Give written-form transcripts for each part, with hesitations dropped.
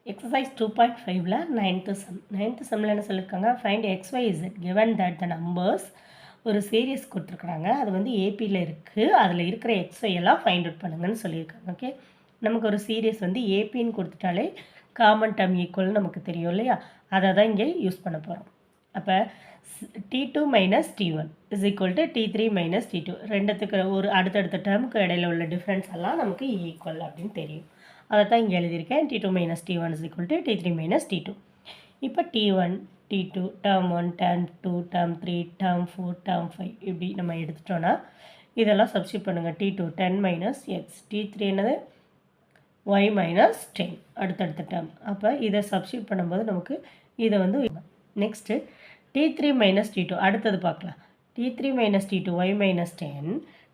Exercise 2.5ல ninth சம்மில் என்ன சொல்லியிருக்காங்க, find XY Z given that the numbers. ஒரு சீரியஸ் கொடுத்துருக்குறாங்க, அது வந்து ஏபியில் இருக்குது, அதில் இருக்கிற XY எல்லாம் ஃபைண்ட் அவுட் பண்ணுங்கன்னு சொல்லியிருக்காங்க. ஓகே, நமக்கு ஒரு சீரியஸ் வந்து ஏபின்னு கொடுத்துட்டாலே காமன் டேர்ம் ஈக்குவல் நமக்கு தெரியும் இல்லையா, அதை தான் இங்கே யூஸ் பண்ண போகிறோம். அப்போ T2 minus T1 is equal to T3 minus T2. ரெண்டுத்துக்கு ஒரு அடுத்தடுத்த டேர்முக்கு இடையில உள்ள டிஃப்ரென்ஸ் எல்லாம் நமக்கு ஈக்குவல் அப்படின்னு தெரியும். அதை தான் இங்கே எழுதியிருக்கேன். T2 minus T1 is equal to T3 minus T2. இப்போ T1 T2 term 1 term 2 term 3 term 4 term 5 இப்படி நம்ம எடுத்துட்டோன்னா இதெல்லாம் சப்ஸ்டியூட் பண்ணுங்கள். T2 10 மைனஸ் எக்ஸ், T3 என்னது y மைனஸ் 10 அடுத்தடுத்த டேர்ம். அப்போ இதை சப்ஸ்டியூட் பண்ணும்போது நமக்கு இதை வந்து நெக்ஸ்ட்டு T3 மைனஸ் T2 அடுத்தது பார்க்கலாம். T3 minus T2 y minus 10,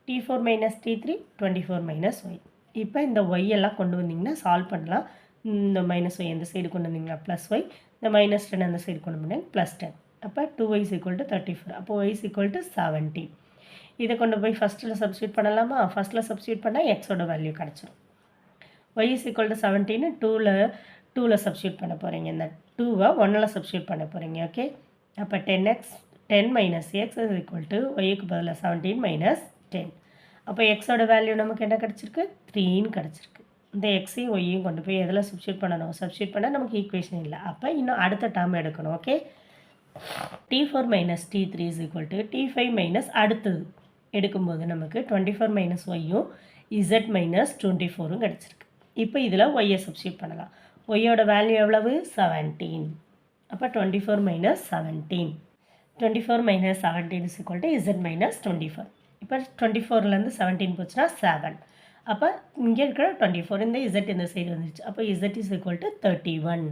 T4 minus T3 24 minus y. இப்போ இந்த y எல்லாம் கொண்டு வந்தீங்கன்னா சால்வ் பண்ணலாம். இந்த மைனஸ் ஒய் அந்த சைடு கொண்டு வந்தீங்கன்னா ப்ளஸ் ஒய், இந்த மைனஸ் 10 அந்த சைடு கொண்டு வந்தீங்கன்னா ப்ளஸ் 10. அப்போ 2y இஸ் ஈக்குவல் டு 34. அப்போ y இஸ் ஈக்குவல் டு 70. இதை கொண்டு போய் ஃபஸ்ட்டில் சப்ஸ்டியூட் பண்ணலாமா? ஃபஸ்ட்டில் சப்ஸ்டியூட் பண்ணால் எக்ஸோட வேல்யூ கிடச்சிரும். y இஸ் ஈக்குவல் டு 17 டூவில் சப்ஸ்டியூட் பண்ண போகிறீங்க. இந்த 2வை 1ல் சப்ஸ்டியூட் பண்ண போகிறீங்க. ஓகே, அப்போ 10 minus x is equal to ஒய்க்கு பதிலாக 17 மைனஸ் 10. அப்போ எக்ஸோட வேல்யூ நமக்கு என்ன கிடச்சிருக்கு? 3ன்னு கிடச்சிருக்கு. இந்த எக்ஸையும் ஒய்யும் கொண்டு போய் எதில் சப்ஸ்டியூட் பண்ணணும்? சப்ஸ்டியூட் பண்ணால் நமக்கு ஈக்குவேஷன் இல்லை. அப்போ இன்னும் அடுத்த டேர்ம் எடுக்கணும். Okay, T4 minus T3 is equal to T5 minus அடுத்தது எடுக்கும்போது நமக்கு 24 மைனஸ் ஒய்யும் Z மைனஸ் 24ம் கிடச்சிருக்கு. இப்போ இதில் ஒய்யை சப்ஸ்டியூட் பண்ணலாம். ஒய்யோட வேல்யூ எவ்வளவு? 17. அப்போ 24 minus 17. 24 minus 17 is equal to Z minus 24. இப்போ 24லேருந்து 17 போச்சுன்னா 7. அப்போ இங்கே இருக்கிற 24 இந்த Z இந்த சைடு வந்துடுச்சு. அப்போ Z இஸ் ஈக்குவல் டு 31.